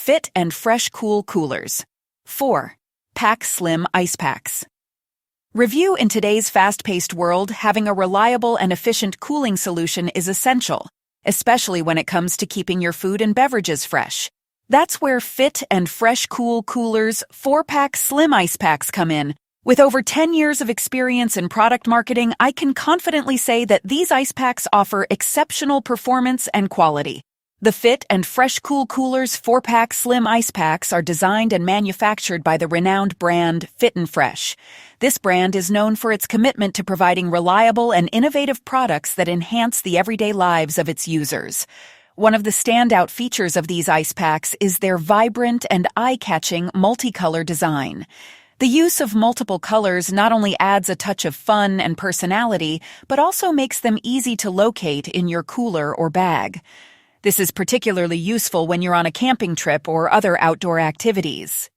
Fit and Fresh Cool Coolers. 4. Pack Slim Ice Packs. Review: in today's fast-paced world, having a reliable and efficient cooling solution is essential, especially when it comes to keeping your food and beverages fresh. That's where Fit and Fresh Cool Coolers 4-pack slim ice packs come in. With over 10 years of experience in product marketing, I can confidently say that these ice packs offer exceptional performance and quality. The Fit and Fresh Cool Coolers 4-pack slim ice packs are designed and manufactured by the renowned brand Fit and Fresh. This brand is known for its commitment to providing reliable and innovative products that enhance the everyday lives of its users. One of the standout features of these ice packs is their vibrant and eye-catching multicolor design. The use of multiple colors not only adds a touch of fun and personality, but also makes them easy to locate in your cooler or bag. This is particularly useful when you're on a camping trip or other outdoor activities.